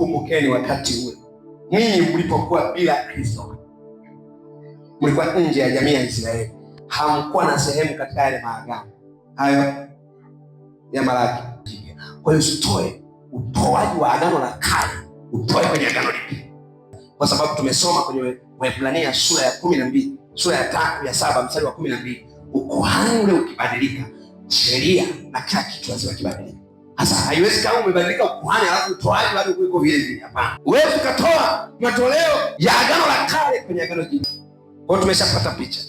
kumbukeni wakati ule ninyi mlipokuwa bila Kristo, mlikuwa nje ya jamii ya Israeli, hamkuwa na sehemu katika yale maagano hayo ya Malaki. Kwa hiyo usitoe utoaji wa agano la kale utoe kwenye agano jipya, kwa sababu tumesoma kwenye Waebrania sura ya 12 sura ya 3 ya 7 mstari wa 12, ukuhani ule ukibadilika, sheria na kila kitu lazima kibadilike. Sasa haiwezi kama umebadilika ukuhani alafu utoaji bado uko vile vile. Hapana, wewe ukatoa matoleo ya agano la kale kwenye agano jipya. Kwa hiyo tumeshapata picha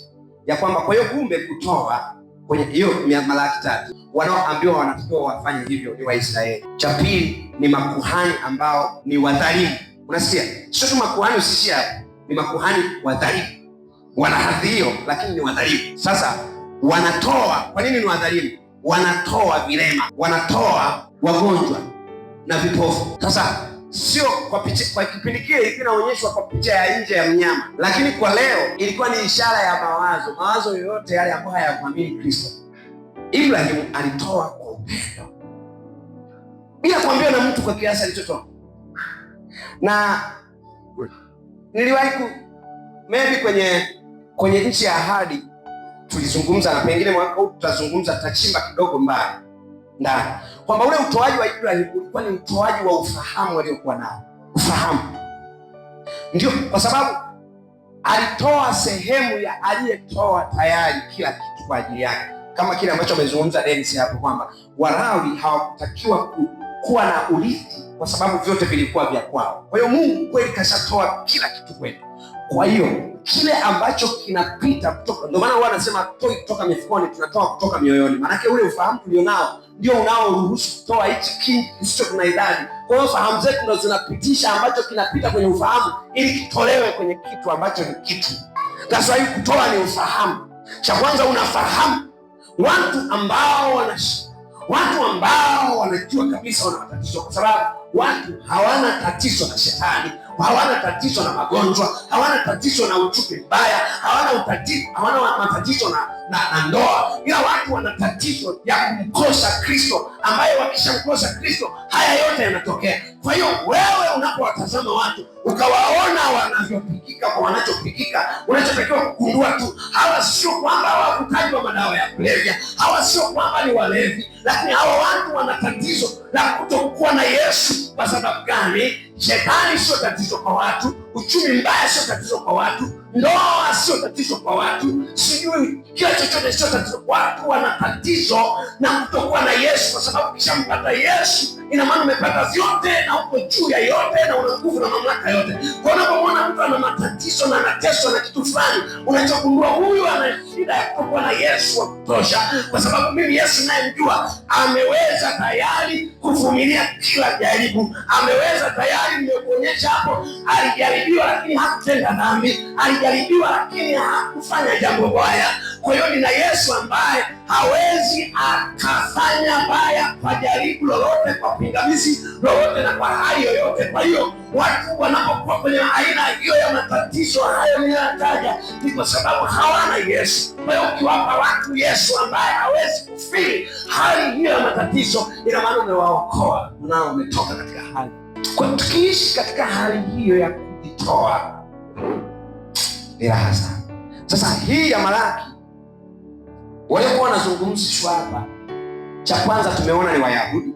ya kwamba kwa hiyo kumbe kutoa kwenye hiyo Malaki 3, wanaoambiwa wanatakiwa wafanye hivyo ni Waisraeli. Cha pili ni makuhani ambao ni wadhalimu. Unasikia? Sio tu makuhani usishia hapo, ni makuhani wadhalimu. Wana hadhi hiyo lakini ni wadhalimu. Sasa wanatoa, kwa nini ni wadhalimu? Wanatoa vilema, wanatoa wagonjwa na vipofu. Sasa sio kwa picha, kwa kipindi kile inaonyeshwa kwa picha ya nje ya mnyama, lakini kwa leo ilikuwa ni ishara ya mawazo yoyote yale ambayo hayakuamini Kristo. Ibrahim alitoa kwa upendo bila kuambiwa na mtu kwa kiasi alichotoa. Na niliwahi maybe kwenye nchi ya ahadi tulizungumza, na pengine mwaka huu tutazungumza, tutachimba kidogo mbali ndani, kwamba ule utoaji wa Ibrahim ulikuwa ni utoaji wa ufahamu aliokuwa nao. Ufahamu ndio, kwa sababu alitoa sehemu ya aliyetoa tayari kila kitu kwa ajili yake, kama kile ambacho amezungumza Dennis hapo kwamba Walawi hawakutakiwa kuwa na urithi kwa sababu vyote vilikuwa vya kwao. Kwa hiyo Mungu kweli kashatoa kila kitu kwetu. Kwa hiyo kile ambacho kinapita kutoka, ndio maana huwa anasema toi kutoka mifukoni, tunatoa kutoka mioyoni. Maana yake ule ufahamu tulionao ndio unaoruhusu kutoa hichi kingi kisicho kuna idadi. Kwa hiyo fahamu zetu ndio zinapitisha ambacho kinapita kwenye ufahamu ili kitolewe kwenye kitu ambacho ni kitu. Sasa hii kutoa ni ufahamu. Cha kwanza unafahamu watu ambao wanajua kabisa wana matatizo, kwa sababu watu hawana tatizo na shetani, hawana tatizo na magonjwa, hawana tatizo na uchumi mbaya, hawana matatizo na ndoa, ila watu wana tatizo ya kumkosa Kristo, ambaye wakishamkosa Kristo haya yote yanatokea. Kwa hiyo wewe unapowatazama watu ukawaona wanavyopikika kwa wanachopikika, unachotakiwa kugundua tu, hawa sio kwamba hawavutaji wa madawa ya kulevya, hawa sio kwamba ni walevi, lakini hawa watu wana tatizo la kutokuwa na Yesu. Kwa sababu gani? Shetani sio tatizo kwa watu, uchumi mbaya sio tatizo kwa watu, ndoa sio tatizo kwa watu, sijui kila chochote sio tatizo kwa watu. Wana tatizo na kutokuwa na Yesu, kwa sababu ukishampata Yesu ina maana umepata vyote na uko juu ya yote na una nguvu na mamlaka yote. Kwa unapomwona mtu ana matatizo na anateswa na kitu fulani, unachogundua huyu ana shida ya kutokuwa na Yesu wa kutosha, kwa sababu mimi Yesu nayemjua ameweza tayari kuvumilia kila jaribu, ameweza tayari, nimekuonyesha hapo, alijaribiwa lakini hakutenda dhambi, alijaribiwa lakini hakufanya jambo baya. Kwa hiyo nina Yesu ambaye hawezi akafanya baya kwa jaribu lolote, kwa pingamizi lolote na kwa hali yoyote. Kwa hiyo watu wanapokuwa kwenye aina hiyo ya matatizo hayo niliyotaja, ni kwa sababu hawana Yesu. Kwa hiyo ukiwapa watu Yesu ambaye hawezi kufili hali hiyo ya matatizo, ina maana umewaokoa, nao umetoka katika hali. Kwa tukiishi katika hali hiyo ya kujitoa ni raha sana. Sasa hii ya Malaki waliokuwa wanazungumzishwa hapa, cha kwanza tumeona ni Wayahudi,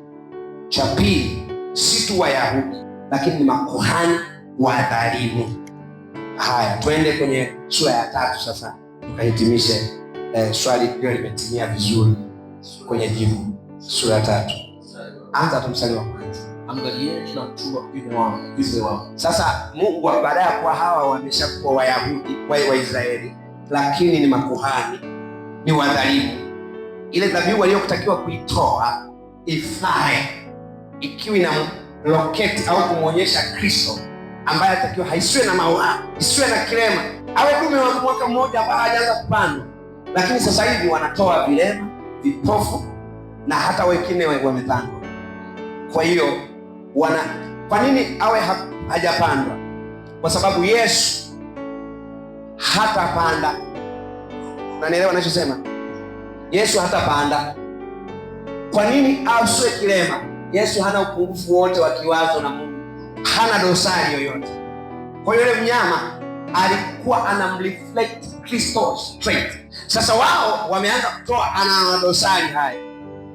cha pili si tu Wayahudi lakini ni makuhani wadhalimu. Haya, twende kwenye sura ya 3 sasa tukahitimishe swali hilo limetimia vizuri kwenye jibu. Sura ya 3 anza tumsali wa kwanza. Angalieni na mchumba vipi wao. Sasa Mungu baada ya kwa hawa wameshakuwa Wayahudi wa Israeli, lakini ni makuhani, ni wadhalimu. Ile dhabihu waliotakiwa kuitoa ifae ikiwa ina loketi au kumwonyesha Kristo ambaye atakiwa haisiwe na maua, isiwe na kilema, awe dume wa mwaka mmoja ambaye hajaanza kupandwa. Lakini sasa hivi wanatoa vilema, vipofu na hata wengine wamepandwa. Kwa hiyo kwa nini awe hajapandwa? Kwa sababu Yesu hatapanda. Unanielewa ninachosema? Yesu hatapanda. Kwa nini asiwe kilema? Yesu hana upungufu wote wa kiwazo na Mungu. hana dosari yoyote. Kwa hiyo yule mnyama alikuwa anamreflect Kristo straight. Sasa wao wameanza kutoa ana dosari haya.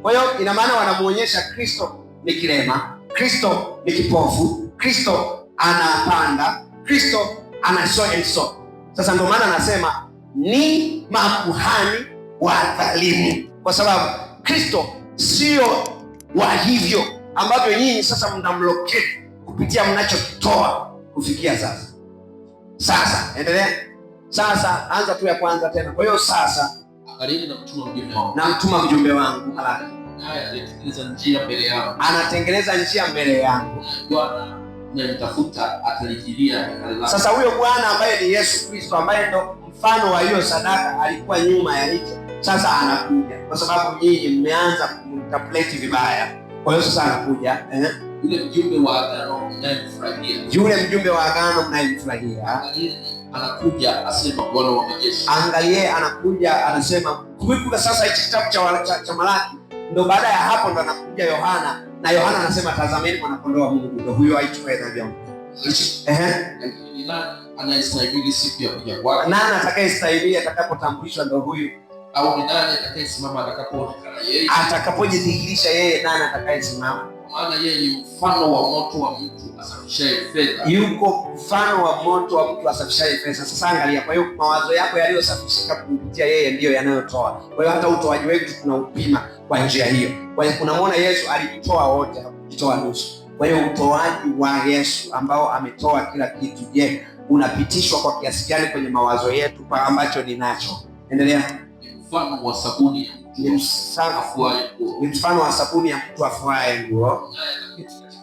Kwa hiyo ina maana wanamuonyesha Kristo ni kilema, Kristo ni kipofu, Kristo anapanda, Kristo ana so and so. Sasa ndio maana anasema ni makuhani wadhalimu, kwa sababu Kristo sio wa hivyo ambavyo nyinyi sasa mnamloketi kupitia mnachokitoa kufikia sasa. Sasa endelea. Sasa anza tu ya kwanza tena. Kwa hiyo sasa namtuma mjumbe wangu haraka, anatengeneza njia mbele yangu. Sasa huyo Bwana ambaye ni Yesu Kristo, ambaye ndo mfano wa hiyo sadaka, alikuwa nyuma ya hicho. Sasa anakuja kwa sababu nyinyi mmeanza kumtapleti vibaya. Kwa hiyo sasa anakuja yule mjumbe wa agano mnayemfurahia, anakuja asema Bwana wa majeshi. Angalie, anakuja anasema. Kumbuka sasa hichi kitabu cha Malaki, ndo baada ya hapo ndo anakuja Yohana, na Yohana anasema tazameni mwana kondoo wa Mungu, ndo huyo aichukue dhambi yangu. Ni nani anayestahili siku ya kuja kwake? Nani atakayestahili atakapotambulishwa? Ndo huyu. Au ni nani atakayesimama atakapoonekana yeye? Atakapojidhihirisha yeye, nani atakayesimama? Maana yeye ni mfano wa moto wa mtu asafishaye fedha. Yuko mfano wa moto wa mtu asafishaye fedha. Sasa angalia, kwa hiyo mawazo yako yaliyosafishika kupitia yeye ndiyo yanayotoa. Kwa hiyo hata utoaji wetu tunaupima kwa njia hiyo. Kwa hiyo unamwona Yesu alijitoa wote, hakujitoa nusu. Kwa hiyo utoaji wa Yesu ambao ametoa kila kitu, je, unapitishwa kwa kiasi gani kwenye mawazo yetu kwa ambacho ninacho? Endelea. Mfano wa sabuni ya mtu afuaye nguo. Ni mfano wa sabuni ya mtu afuaye nguo.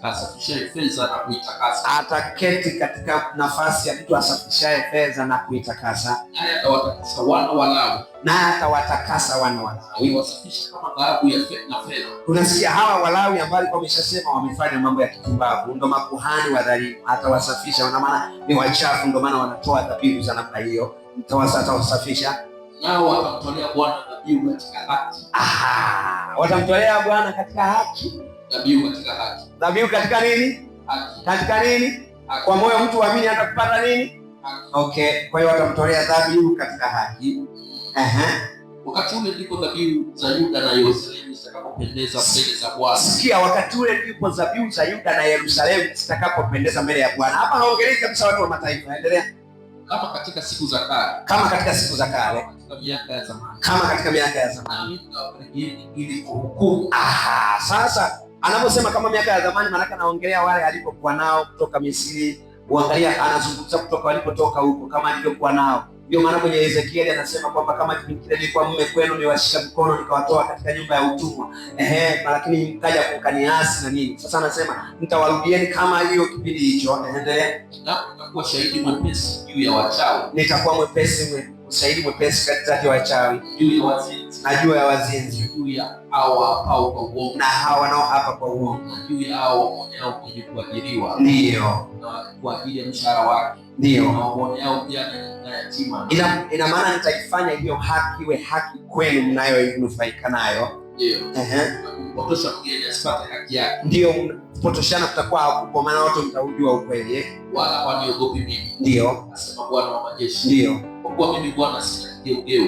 Asafishaye fedha na kuitakasa. Ataketi katika nafasi ya mtu asafishaye fedha na kuitakasa. Naye atawatakasa wana wa Lawi. Naye atawatakasa wana wa Lawi. Wasafisha kama dhahabu ya fedha. Unasikia hawa Walawi ambao wameshasema wamefanya mambo ya kipumbavu, ndo makuhani wadhalimu, atawasafisha. Wana maana ni wachafu, ndo maana wanatoa dhabihu za namna hiyo. Atawasafisha. Nao watamtolea Bwana dhabihu katika haki. Watamtolea Bwana katika haki. Dhabihu katika haki. Dhabihu katika nini? Haki. Katika nini? Haki. Kwa moyo mtu amini atakupata nini? Haki. Okay, kwa hiyo watamtolea dhabihu katika haki. Wakati ule ndipo dhabihu za Yuda na Yerusalemu zitakapopendeza mbele za Bwana. Sikia, wakati ule ndipo dhabihu za Yuda na Yerusalemu zitakapopendeza mbele ya Bwana. Hapa haongelei kabisa watu wa mataifa. Endelea. Kama katika siku za kale. Kama katika siku za kale. Katika miaka ya zamani. Kama katika miaka ya zamani. Ili kuhukumu. Sasa anaposema kama miaka ya zamani, maana anaongelea wale alipokuwa nao kutoka Misri. Uangalia, anazungumza kutoka walipotoka huko kama alivyokuwa nao. Ndio maana kwenye Ezekieli anasema kwamba kama kipindi kile nilikuwa mume kwenu, niwashika mkono nikawatoa katika nyumba ya utumwa, lakini mkaja kukaniasi na nini. Sasa anasema nitawarudieni kama hiyo kipindi hicho. Endelea. Nitakuwa shahidi mwepesi juu ya wachawi. Nitakuwa shahidi mwepesi kati ya wachawi, juu ya wazinzi, na juu ya wazinzi, juu ya hao hapa kwa uongo, na hao wanaoapa kwa uongo, juu ya hao wanaoonea kwenye kuajiriwa, ndio kwa ajili ya mshahara wake, ndio na wanaoonea pia na yatima. Ina maana nitaifanya hiyo haki iwe haki kwenu mnayoinufaika nayo. Ndio. Kupotosha mgeni asipate haki yake. Ndio, kupotoshana kutakuwa hapo, maana wote mtaujua ukweli. Wala waniogopi mimi. Ndio. Asema Bwana wa majeshi. Ndio. Kwa kuwa mimi Bwana sitageugeu.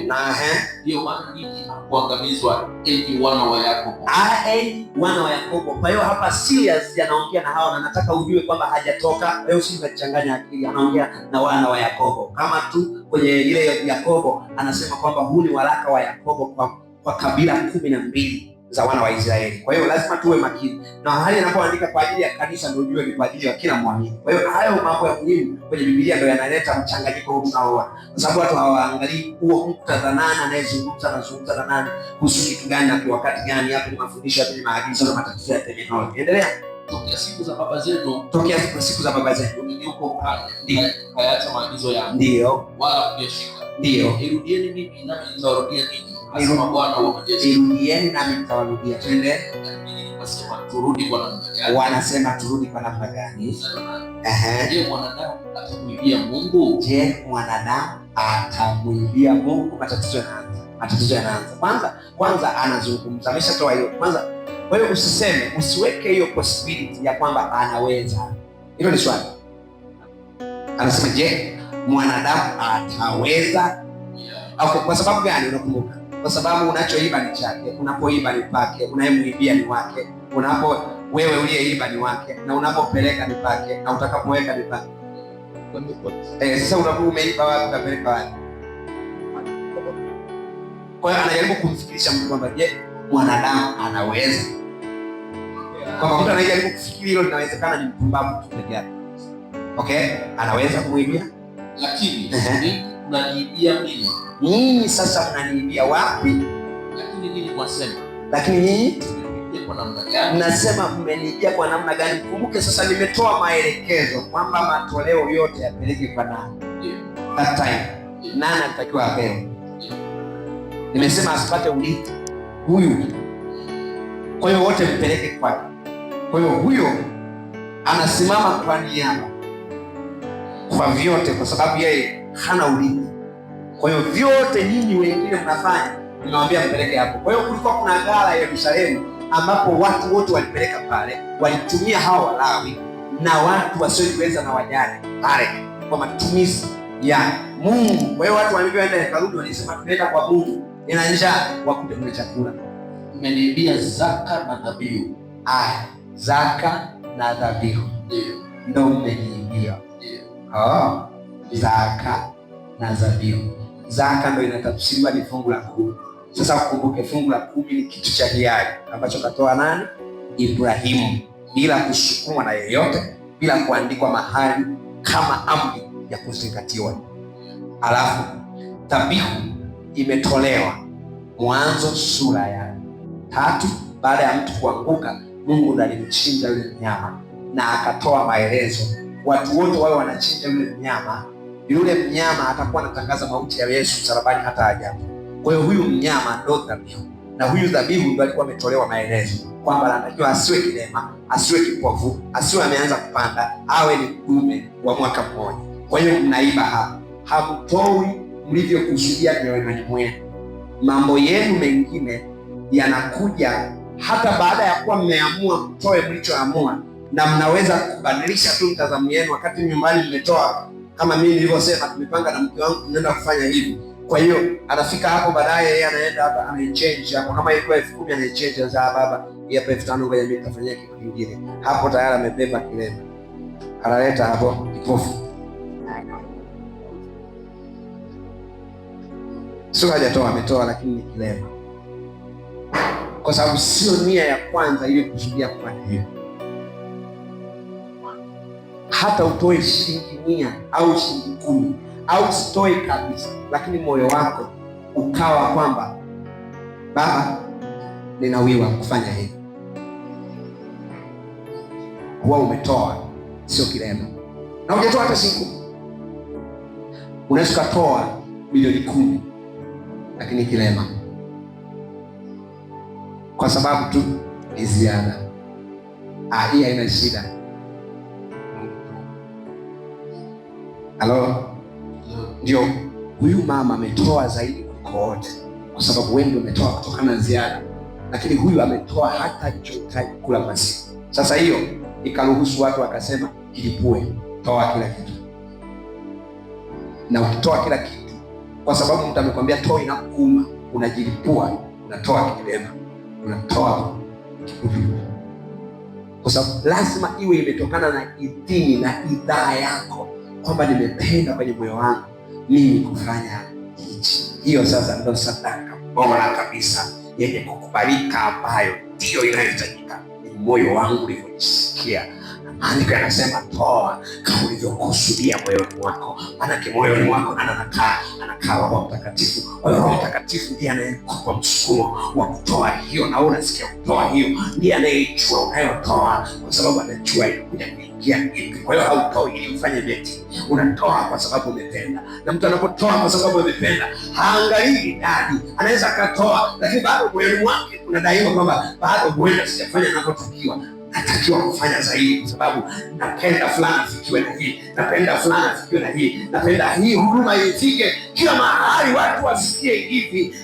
Ndio maana nyinyi kuangamizwa, enyi wana wa Yakobo. Enyi wana wa Yakobo. Kwa hiyo hapa serious anaongea na hawa, na nataka ujue kwamba hajatoka. Wewe usijachanganya akili, anaongea na wana wa Yakobo. Kama tu kwenye ile Yakobo anasema kwamba huu ni waraka wa Yakobo kwa kabila 12 za wana wa Israeli. Kwa hiyo lazima tuwe makini. Na hali anapoandika kwa ajili ya kanisa ndio ujue ni kwa ajili ya kila mwamini. Kwa hiyo hayo mambo ya muhimu kwenye Biblia ndio yanaleta mchanganyiko huu tunaoona. Kwa sababu watu hawaangalii huo muktadha, nani anazungumza na nani, kuhusu kitu gani na kwa wakati gani. Hapo ni mafundisho, hapo ni maagizo na matatizo ya terminology. Endelea. Tokea siku za baba zenu, yuko pale. Ndio. Hayaacha maagizo yangu. Ndio. Wala kuyashika. Ndio. Irudieni mimi nami nitawarudia ninyi. Asema Bwana wa majeshi. Irudieni nami nitawarudia. Twende. Wasema turudi kwa namna gani? Wanasema turudi kwa namna gani? Je, mwanadamu atamwibia Mungu? Je, mwanadamu atamwibia Mungu? Matatizo yanaanza. Kwanza anazungumza. Ameshatoa hiyo. Kwanza, kwa hiyo usiweke hiyo possibility ya kwamba anaweza. Hilo ni swali. Anasema je, mwanadamu ataweza? Okay, kwa sababu gani unakumbuka? Kwa sababu unachoiba ni chake, unapoiba ni pake, unayemwibia ni wake, wewe uliyeiba ni wake, na unapopeleka ni pake, na utakapoweka ni pake. Sasa unakuwa umeiba wapi, utapeleka wapi? Kwa hiyo anajaribu kumfikirisha mtu kwamba je, mwanadamu anaweza? Kwa mtu anajaribu kufikiri hilo linawezekana, ni mpumbavu tu peke yake. Okay, anaweza kumwibia, lakini unaniibia mimi. Nyinyi sasa mnaniibia wapi? Lakini nyinyi mnasema mmeniibia kwa namna gani? Kumbuke sasa nimetoa maelekezo kwamba matoleo yote yapeleke kwa nani? That time nani anatakiwa apewe? Nimesema asipate urithi huyu. Kwa hiyo wote mpeleke kwake. Kwa hiyo huyo anasimama kwa niaba kwa vyote, kwa sababu yeye hana urithi. Kwa hiyo vyote nyinyi wengine mnafanya, nimewambia mpeleke hapo. Kwa hiyo kulikuwa kuna ghala ya Yerusalemu ambapo watu wote walipeleka pale, walitumia hao Walawi na watu wasiojiweza na wajane pale kwa matumizi ya Mungu. Kwa hiyo watu walivyoenda hekaluni walisema tunaenda kwa Mungu, ina njaa, wakupe kule chakula. Mmeniibia zaka na dhabihu. Zaka na dhabihu ndio mmeniibia. Zaka na dhabihu. Zaka ndio inatafsiriwa ni fungu la 10. Sasa ukumbuke fungu la 10 ni kitu cha hiari ambacho katoa nani? Ibrahimu, bila kusukumwa na yeyote, bila kuandikwa mahali kama amri ya kuzingatiwa. Alafu dhabihu imetolewa Mwanzo sura ya 3. Baada ya mtu kuanguka, Mungu ndiye alimchinja yule mnyama na akatoa maelezo watu wote wao wanachinja yule mnyama. Yule mnyama atakuwa anatangaza mauti ya Yesu msalabani hata ajabu. Kwa hiyo huyu mnyama ndio dhabihu, na huyu dhabihu ndio alikuwa ametolewa maelezo kwamba anatakiwa asiwe kilema, asiwe kipofu, asiwe ameanza kupanda, awe ni dume wa mwaka mmoja. Kwa hiyo mnaiba hapa, hamtoi mlivyokusudia mioyoni mwenu. Mambo yenu mengine yanakuja hata baada ya kuwa mmeamua mtoe mlichoamua, na mnaweza kubadilisha tu mtazamo wenu wakati nyumbani mmetoa. Kama mimi nilivyosema, tumepanga na mke wangu tunaenda kufanya hivi. Kwa hiyo anafika hapo baadaye, yeye anaenda hapa anaichange hapo, kama ilikuwa 10,000 anaichange za baba, hapa 5,000 ngoja mimi nitafanyia kitu kingine. Hapo tayari amebeba kilema, analeta hapo kipofu, sio hajatoa, ametoa lakini ni kilema, kwa sababu sio nia ya kwanza ile kusudia kufanya hiyo. Hata utoe shilingi 100 au shilingi 10 au usitoe kabisa, lakini moyo wako ukawa kwamba Baba, ninawiwa kufanya hivi, huwa umetoa, sio kilema. Na hujatoa hata shilingi 10. Unaweza kutoa milioni 10 lakini kilema, kwa sababu tu ni ziada. Hii haina shida. Halo, ndio huyu mama ametoa zaidi kuliko wote, kwa sababu wengi wametoa kutokana na ziada, lakini huyu ametoa hata alichohitaji kula kwa siku. Sasa hiyo ikaruhusu watu wakasema, jilipue, toa kila kitu. Na ukitoa kila kitu, kwa sababu mtu amekwambia toa inakuuma, unajilipua, unatoa kilema, unatoa kitu, kwa sababu lazima iwe imetokana na idhini na idhaa yako kwamba nimependa kwenye moyo wangu mimi kufanya hichi. Hiyo sasa ndio sadaka bora kabisa yenye kukubalika, ambayo ndio inayohitajika. Ni moyo wangu ulivyojisikia. Maandiko yanasema toa kama ulivyokusudia moyoni mwako, maanake moyoni mwako anakaa Roho Mtakatifu. Roho Mtakatifu ndiye anayekupa msukumo wa kutoa hiyo, na unasikia kutoa hiyo, ndiye anayejua unayotoa, kwa sababu anajua inakuja kuingia ipi. Kwa hiyo hautoi ili ufanye vyeti, unatoa kwa sababu umependa. Na mtu anapotoa kwa sababu amependa, haangalii idadi. Anaweza akatoa, lakini bado moyoni mwake unadaiwa kwamba bado huenda sijafanya ninavyotakiwa, natakiwa kufanya zaidi, kwa sababu napenda fulani afikiwe na hii, napenda fulani afikiwe na hii, napenda hii huduma ifike kila mahali, watu wasikie hivi.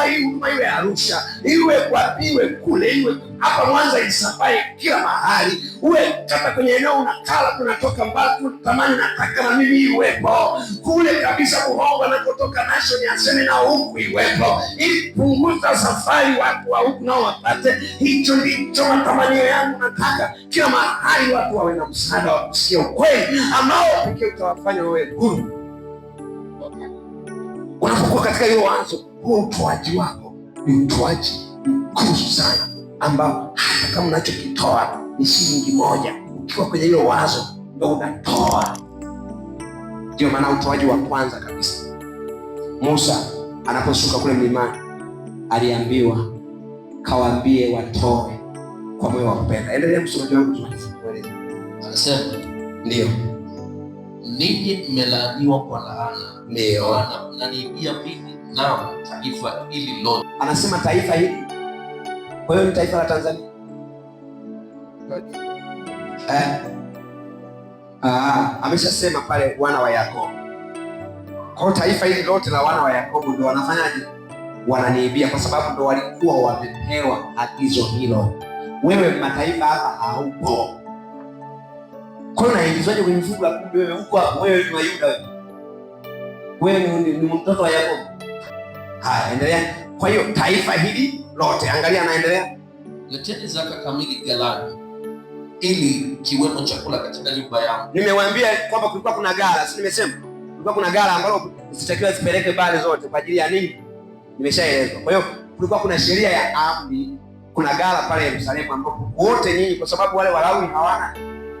huduma iwe Arusha, iwe kule, iwe hapa Mwanza, isafae kila mahali, uwe kata kwenye eneo unakala kunatoka mbali, tamani nataka na mimi iwepo kule kabisa, Buhongo nakotoka National Assembly na huku iwepo, ili punguza safari watu wa huku nao wapate. Hicho ndicho matamanio yangu, nataka kila mahali watu wawe na msaada wa kusikia ukweli ambao pekee utawafanya wawe huru. Unapokuwa katika hiyo wazo, huo utoaji wako ni utoaji mkuu sana, ambao hata kama unachokitoa ni shilingi moja, ukiwa kwenye hiyo wazo ndio unatoa. Ndio maana utoaji wa kwanza kabisa, Musa anaposhuka kule mlimani aliambiwa kawaambie watoe kwa moyo wa kupenda. Endelea msomaji wangu. Anasema ndio, ninyi mmelaaniwa kwa laana, ndio mnaniibia mimi na taifa hili lote. Anasema taifa hili, kwa hiyo ni taifa la Tanzania. Ameshasema pale wana wa Yakobo. Kwa taifa hili lote la wana wa Yakobo ndio wanafanyaje? Wananiibia, kwa sababu ndio walikuwa wamepewa agizo hilo. Wewe mataifa hapa haupo. Kwa hiyo unaingizwaje kwenye fungu la 10? Wewe huko hapo, wewe ni Wayuda, wewe ni mtoto wa Yakobo. Haya, endelea. Kwa hiyo taifa hili lote, angalia anaendelea, leteni zaka kamili ghalani, ili kiwemo chakula katika nyumba yangu. Nimewaambia kwamba kulikuwa kuna ghala, si nimesema? Kulikuwa kuna ghala ambalo zitakiwa zipeleke bale zote kwa ajili ya nini? Nimeshaelezwa. Kwa hiyo kulikuwa kuna sheria ya amri, kuna ghala pale Yerusalemu ambapo wote nyinyi, kwa sababu wale Walawi hawana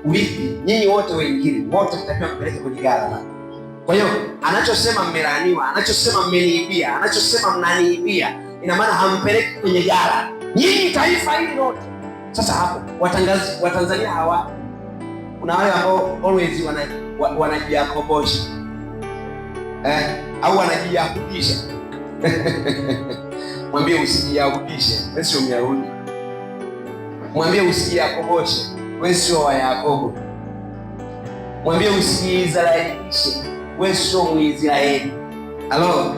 urithi, nyinyi wote wengine wote mtakiwa kupeleka kwenye ghala. Kwa hiyo anachosema mmelaaniwa, anachosema mmeniibia, anachosema mnaniibia, ina maana hampeleki kwenye ghala, nyinyi taifa hili lote. Sasa hapo Watanzania hawa, kuna wale ambao always wanajiakobosha au wanajiyahudisha. Mwambie usijiyahudishe, wewe sio Myahudi. Mwambie usijiyakoboshe, wewe sio wa Yakobo. Mwambie usijiizraelishe, wewe sio Mwisraeli. Halo,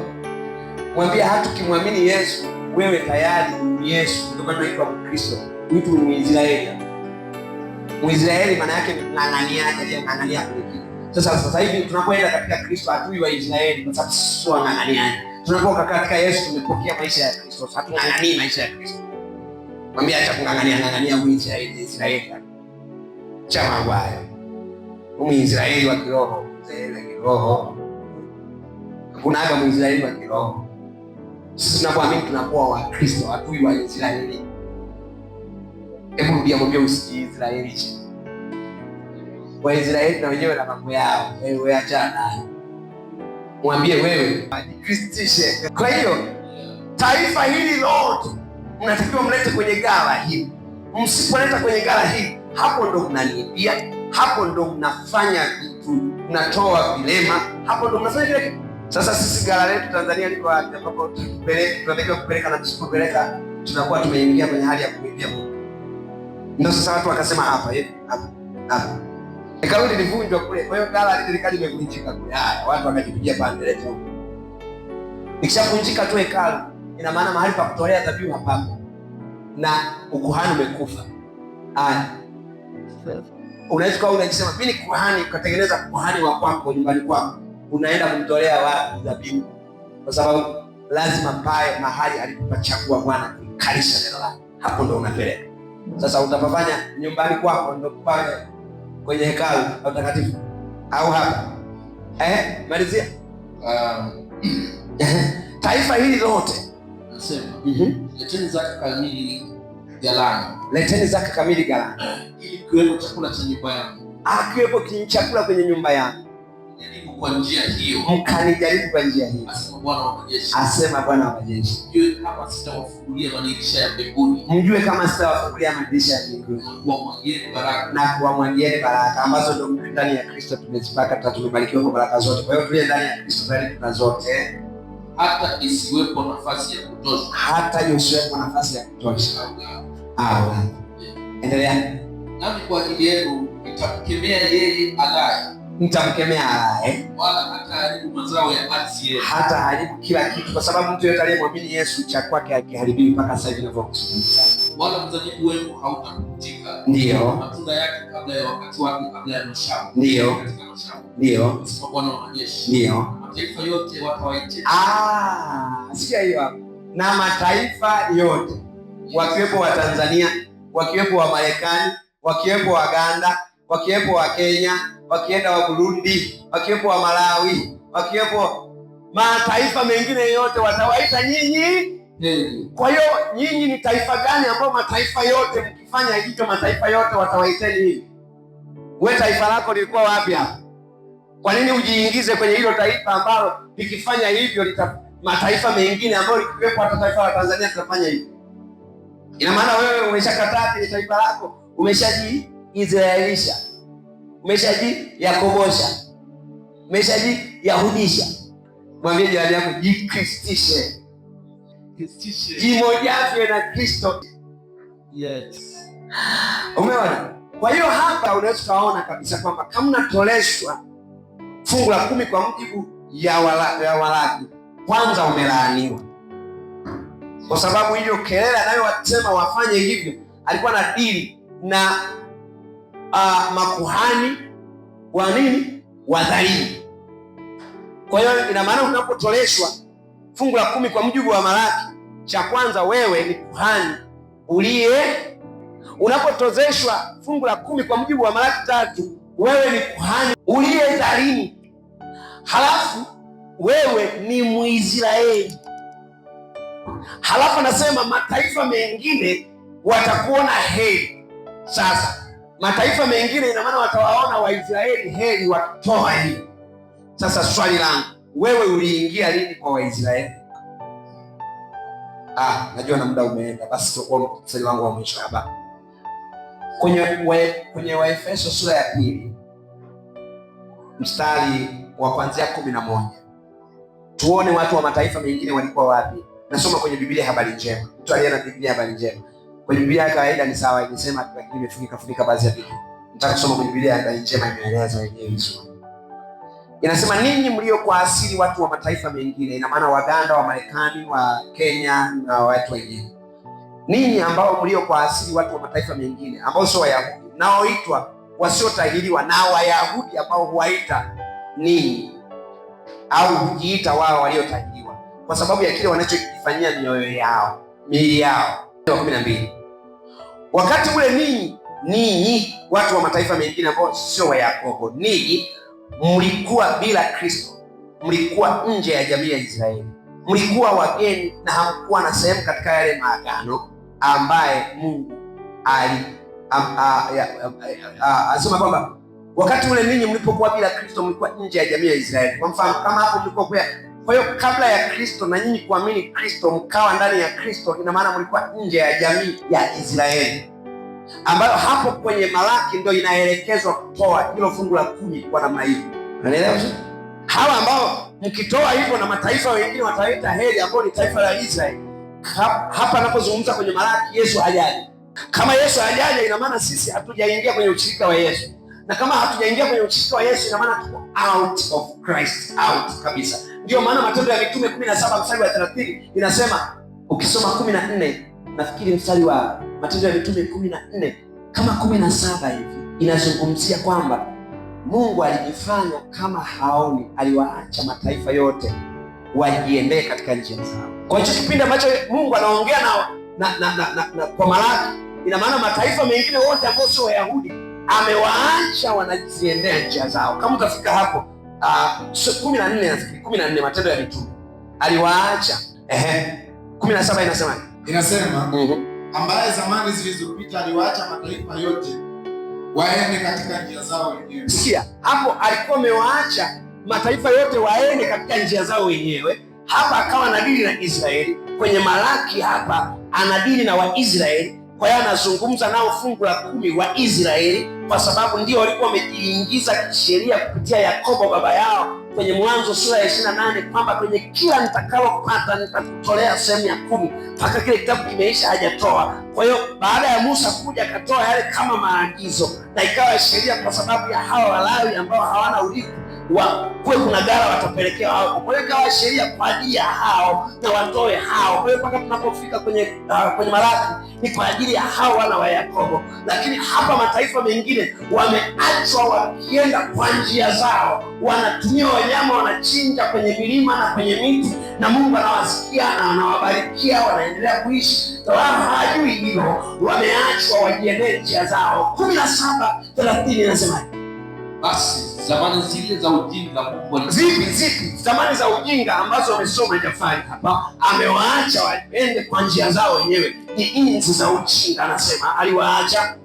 mwambie hata ukimwamini Yesu wewe tayari ni Yesu, ndio maana unaitwa Mkristo. Mtu ni Mwisraeli. Mwisraeli maana yake ni ng'ang'ania kule kitu. Sasa hivi tunapoenda katika Kristo hatui wa Israeli, kwa sababu sisi wang'ang'aniani. Tunapokuwa katika Yesu tumepokea maisha ya Kristo, hatung'ang'anii maisha ya Kristo. Mwambie acha kung'ang'ania Israeli. Chama bwana. Mwisraeli wa kiroho, Mwisraeli wa kiroho. Hakuna haja Mwisraeli wa kiroho. Sisi tunapoamini tunakuwa wa Kristo, hatui wa Israeli. Hebu rudia, mwambie usijiizraelishe. Waisraeli na wenyewe na mambo yao, wewe achana. Mwambie wewe ajikristishe. Kwa hiyo taifa hili lote mnatakiwa mlete kwenye ghala hili. Msipoleta kwenye ghala hili, hapo ndo mnaniibia, hapo ndo mnafanya vitu, mnatoa vilema, hapo ndo mnafanya kile kitu. Sasa sisi ghala letu Tanzania liko wapi? Ambapo tunatakiwa kupeleka na tusipopeleka tunakuwa tumeingia kwenye hali ya kuibia. Ndio sasa watu wakasema hapa. Hekalu lilivunjwa kule, kwa hiyo ghala lile limevunjika kule. Haya, watu wakajipigia pande letu. Ikishavunjika tu hekalu, ina maana mahali pa kutolea dhabihu hapapo, na ukuhani umekufa. Haya, unaweza kuwa unajisema mimi ni kuhani, ukatengeneza kuhani wa kwako nyumbani kwako, unaenda kumtolea wapi dhabihu? Kwa sababu lazima pae mahali alipopachagua Bwana kuikalisha neno lake, hapo ndo unapeleka. Sasa utapafanya nyumbani kwako ndo pale kwenye hekalu la utakatifu au hapa? Malizia. Taifa hili lote nasema leteni zaka kamili ghalani. Leteni zaka kamili ghalani, ili kiwepo chakula cha nyumba yangu. Kiwepo chakula kwenye nyumba yangu. Jaribu kwa njia hiyo, mkanijaribu kwa njia hiyo, asema Bwana wa majeshi. Asema Bwana wa majeshi. Mjue kama sitawafungulia madirisha ya mbinguni. Mjue kama sitawafungulia madirisha ya mbinguni. Na kuwamwagieni baraka ambazo ndio ndani ya Kristo tumezipata, tumebarikiwa kwa baraka zote. Kwa hiyo tule ndani ya Kristo tayari tuna zote. Hata isiwepo nafasi ya kutosha. Hata isiwepo nafasi ya kutosha. Endelea. Nami kwa ajili yenu nitamkemea yeye alaye Nitamkemea alaye, wala hataharibu mazao ya ardhi yenu. Hata haribu kila kitu, kwa sababu mtu yote aliyemwamini Yesu cha kwake hakiharibiwi mpaka sasa hivi ninavyozungumza. Wala mzabibu wenu hautapukutika. Ndio. Matunda yake kabla ya wakati wake, kabla ya mashamba. Ndio. Ndio. Sifa Bwana wa majeshi. Ndio. Mataifa yote watawaita. Sikia hiyo hapo. Na mataifa yote, wakiwepo wa Tanzania, wakiwepo wa Marekani, wakiwepo wa Uganda, wakiwepo wa Kenya, wakienda wa Burundi, wakiwepo wa Malawi, wakiwepo mataifa mengine yote watawaita nyinyi. Kwa hiyo nyinyi ni taifa gani ambao mataifa yote mkifanya hivyo mataifa yote watawaiteni hivi? Wewe taifa lako lilikuwa wapi hapa? Kwa nini ujiingize kwenye hilo taifa ambalo likifanya hivyo mataifa mengine ambayo likiwepo hata taifa la Tanzania tutafanya hivyo? Ina maana wewe umeshakataa kile taifa lako, umeshaji-Israelisha, umeshaji-Yakobosha, umeshaji-Yahudisha. Mwambie jirani yako jikristishe. Jimojazwe na Kristo. Yes. Umeona? Kwa hiyo hapa unaweza kuona kabisa kwamba kama unatoleshwa fungu la 10 kwa mujibu ya Walawi, kwanza umelaaniwa. Kwa sababu hiyo kelele anayowasema wafanye hivyo, alikuwa na dili na makuhani wa nini? Wadhalimu. Kwa hiyo ina maana unapotoleshwa fungu la 10 kwa mujibu wa Malaki, cha kwanza wewe ni kuhani unapotozeshwa fungu la 10 kwa mujibu wa Malaki 3, wewe ni kuhani uliye dhalimu. Halafu wewe ni Mwisraeli. Halafu anasema mataifa mengine watakuona heri. Sasa mataifa mengine ina maana watawaona Waisraeli heri wakitoa hii. Sasa swali langu, wewe uliingia lini kwa Waisraeli? Najua na muda umeenda, basi tutakuwa mstari wangu wa mwisho hapa. Kwenye Waefeso sura ya 2 mstari wa kuanzia 11. Tuone watu wa mataifa mengine walikuwa wapi. Nasoma kwenye Biblia Habari Njema. Mtu aliye na Biblia Habari Njema. Kwenye Biblia ya kawaida ni sawa, imesema lakini imefunika baadhi ya vitu. Nataka kusoma kwenye Biblia Habari Njema, imeeleza yenyewe vizuri. Inasema ninyi mlio kwa asili watu wa mataifa mengine, ina maana Waganda, wa Marekani, wa Kenya na watu wengine. Ninyi ambao mlio kwa asili watu wa mataifa mengine ambao sio Wayahudi, naoitwa wasiotahiriwa, na Wayahudi ambao huwaita ninyi au hujiita wao waliotahiriwa kwa sababu ya kile wanachokifanyia miili yao. 12. Wakati ule ninyi watu wa mataifa mengine ambao sio wa Yakobo, ninyi mlikuwa bila Kristo, mlikuwa nje ya jamii ya Israeli, mlikuwa wageni na hamkuwa na sehemu katika yale maagano ambaye Mungu anasema kwamba wakati ule ninyi mlipokuwa bila Kristo mlikuwa nje ya jamii ya Israeli. Kwa mfano kama hapo mlikuwa kwa hiyo kabla ya Kristo na nyinyi kuamini Kristo mkawa ndani ya Kristo, ina maana mlikuwa nje ya jamii ya Israeli, ambayo hapo kwenye Malaki ndio inaelekezwa kutoa hilo fungu la 10 kwa namna hiyo. Unaelewa? Hawa ambao mkitoa hivyo na mataifa wengine wataita heri, ambao ni taifa la Israeli. Hapa anapozungumza kwenye Malaki, Yesu hajaja. Kama Yesu hajaja, ina maana sisi hatujaingia kwenye ushirika wa Yesu, na kama hatujaingia kwenye ushirika wa Yesu, ina maana tuko out of Christ, out kabisa. Ndio maana Matendo ya Mitume 17 mstari wa 30 inasema, ukisoma 14 nafikiri mstari wa Matendo ya Mitume 14 kama 17 hivi, inazungumzia kwamba Mungu alijifanya kama haoni, aliwaacha mataifa yote wajiendee katika njia zao. Kwa hiyo kipindi ambacho Mungu anaongea na kwa Malaki, ina maana mataifa mengine wote ambao sio Wayahudi amewaacha wanajiendea njia zao. Kama utafika hapo 14 nafikiri 14 Matendo ya Mitume aliwaacha. 17 inasema ambaye zamani zilizopita aliwaacha mataifa yote waende katika njia zao wenyewe. Sikia, hapo alikuwa amewaacha mataifa yote waende katika njia zao wenyewe. Hapa akawa anadili na Israeli. Kwenye Malaki hapa anadili na Waisraeli. Kwa hiyo anazungumza nao fungu la 10 wa Israeli, kwa sababu ndio walikuwa wamejiingiza kisheria kupitia Yakobo baba yao kwenye Mwanzo sura ya 28 kwamba kwenye kila nitakalopata nitakutolea sehemu ya 10, mpaka kile kitabu kimeisha hajatoa. Kwa hiyo baada ya Musa kuja akatoa yale kama maagizo, na ikawa sheria kwa sababu ya hawa Walawi ambao hawana urithi kuwe kuna gara watapelekea hao. Kwa hiyo ikawa sheria kwa ajili ya hao na watoe hao. Kwa hiyo mpaka tunapofika kwenye Malaki ni kwa ajili ya hao wana wa Yakobo. Lakini hapa mataifa mengine wameachwa wakienda kwa njia zao, wanatumia wanyama, wanachinja kwenye milima na kwenye miti, na Mungu anawasikia na anawabarikia, wanaendelea kuishi. Wao hawajui hilo, wameachwa wajiendee njia zao. 17:30 inasema basi zamani zile za ujinga Mungu zipi zamani za ujinga ambazo wamesoma Jafari hapa, amewaacha waende kwa njia zao wenyewe. Ni enzi za ujinga, anasema aliwaacha.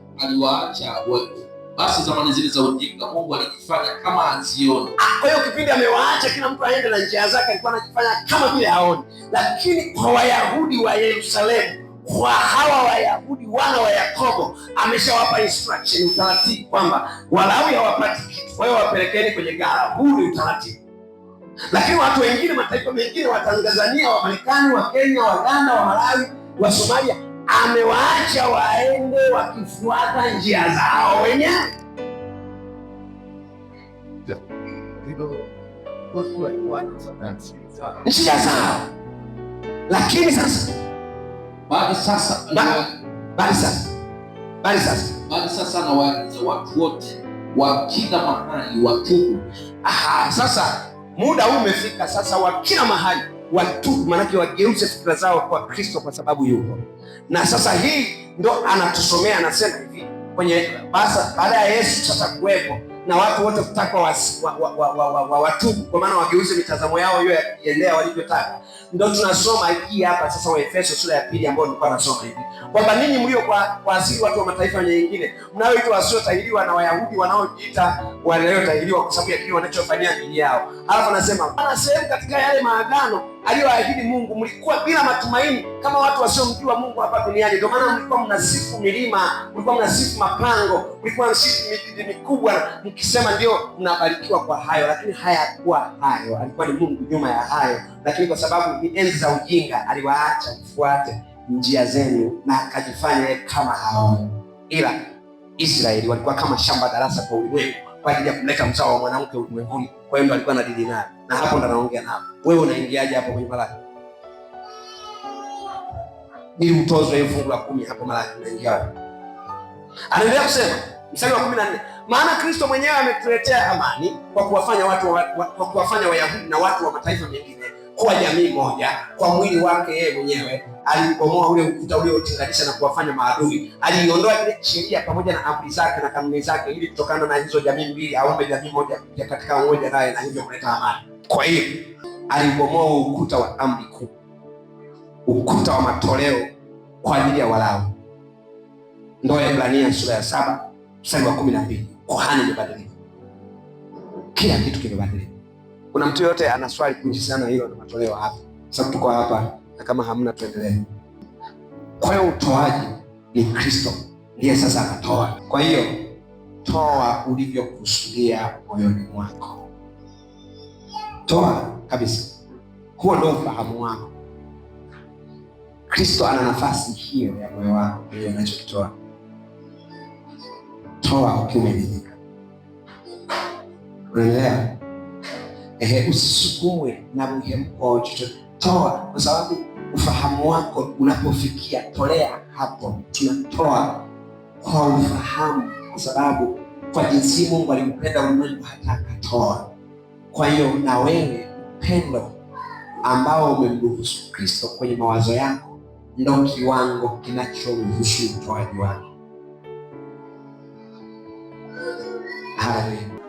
Basi zamani zile za ujinga Mungu alijifanya kama hazioni. Kwa hiyo kipindi amewaacha kila mtu aende na njia zake, alikuwa anajifanya kama vile haoni. Lakini kwa Wayahudi wa Yerusalemu, kwa hawa Wayahudi wana wa Yakobo, ameshawapa instruction, utaratibu kwamba Walawi hawapati kitu, kwa hiyo wapelekeni kwenye gara. Huu ni utaratibu. Lakini watu wengine, mataifa mengine, wa Tanzania, wa Marekani, wa Kenya, wa Uganda, wa Malawi, wa Somalia, amewaacha waende wakifuata njia zao wenyewe. Njia zao. Lakini sasa bali sasa na watu wote wa kila mahali watubu. Sasa muda huu umefika sasa, wa kila mahali watubu, maanake wageuze fikra zao kwa Kristo, kwa sababu yupo. Na sasa hii ndo anatusomea, anasema hivi kwenye baada ya Yesu sasa kuwepo na watu wote kutaka watubu, kwa maana wageuze mitazamo yao hiyo ya kujiendea walivyotaka. Ndio tunasoma hii hapa sasa, Waefeso sura ya 2 ambayo nilikuwa nasoma hivi kwamba ninyi mlio kwa asili watu wa mataifa mengine, mnaoitwa wasiotahiriwa na Wayahudi wanaojiita waliotahiriwa kwa sababu ya kile wanachofanyia dini yao. Alafu anasema ana sehemu katika yale maagano aliyoahidi Mungu. Mlikuwa bila matumaini kama watu wasiomjua Mungu hapa duniani. Ndio maana mlikuwa mnasifu milima, mlikuwa mnasifu mapango, mlikuwa mnasifu miti mikubwa, mkisema ndio mnabarikiwa kwa hayo. Lakini hayakuwa hayo, alikuwa ni Mungu nyuma ya hayo. Lakini kwa sababu ni enzi za ujinga, aliwaacha mfuate njia zenu na akajifanya kama hao. Ila Israeli walikuwa kama shamba darasa kwa ulimwengu kwa ajili ya kuleta mzao wa mwanamke ulimwenguni. Kwa hiyo ndo alikuwa anadili nayo, na hapo ndo anaongea nao. Wewe unaingiaje hapo kwenye Malaki? Ili utozwe hiyo fungu la 10 hapo Malaki, unaingia wapi? Anaendelea kusema mstari wa 14, maana Kristo mwenyewe ametuletea amani kwa kuwafanya Wayahudi na watu wa mataifa mengine kuwa jamii moja kwa mwili wake yeye mwenyewe. Alibomoa ule ukuta uliotenganisha na kuwafanya maadui. Aliondoa ile sheria pamoja na amri zake na kanuni zake, ili kutokana na hizo jamii mbili aumbe jamii moja ya katika umoja naye, na hivyo kuleta amani. Kwa hiyo alibomoa ukuta wa amri kuu, ukuta wa matoleo kwa ajili ya Walawi. Ndio Ibrania sura ya 7 mstari wa 12. Kuhani imebadilika, kila kitu kimebadilika. Kuna mtu yote ana swali kuhusiana hilo na matoleo hapa? Sababu tuko hapa, na kama hamna tuendelee. Kwa hiyo utoaji ni Kristo ndiye sasa anatoa. Kwa hiyo toa ulivyokusudia moyoni mwako, toa kabisa. Huo ndio ufahamu wako. Kristo ana nafasi hiyo ya moyo wako, hiyo anachokitoa. Toa ukimeridhika. Unaelewa? Usisukumwe na mhemko chochote. Toa kwa sababu ufahamu wako unapofikia, tolea hapo. Tunatoa kwa ufahamu kwa sababu kwa jinsi Mungu alimpenda ulimwengu hata akatoa. Kwa hiyo na wewe upendo ambao umemruhusu Kristo kwenye mawazo yako ndio kiwango kinachoruhusu utoaji wako. Haleluya.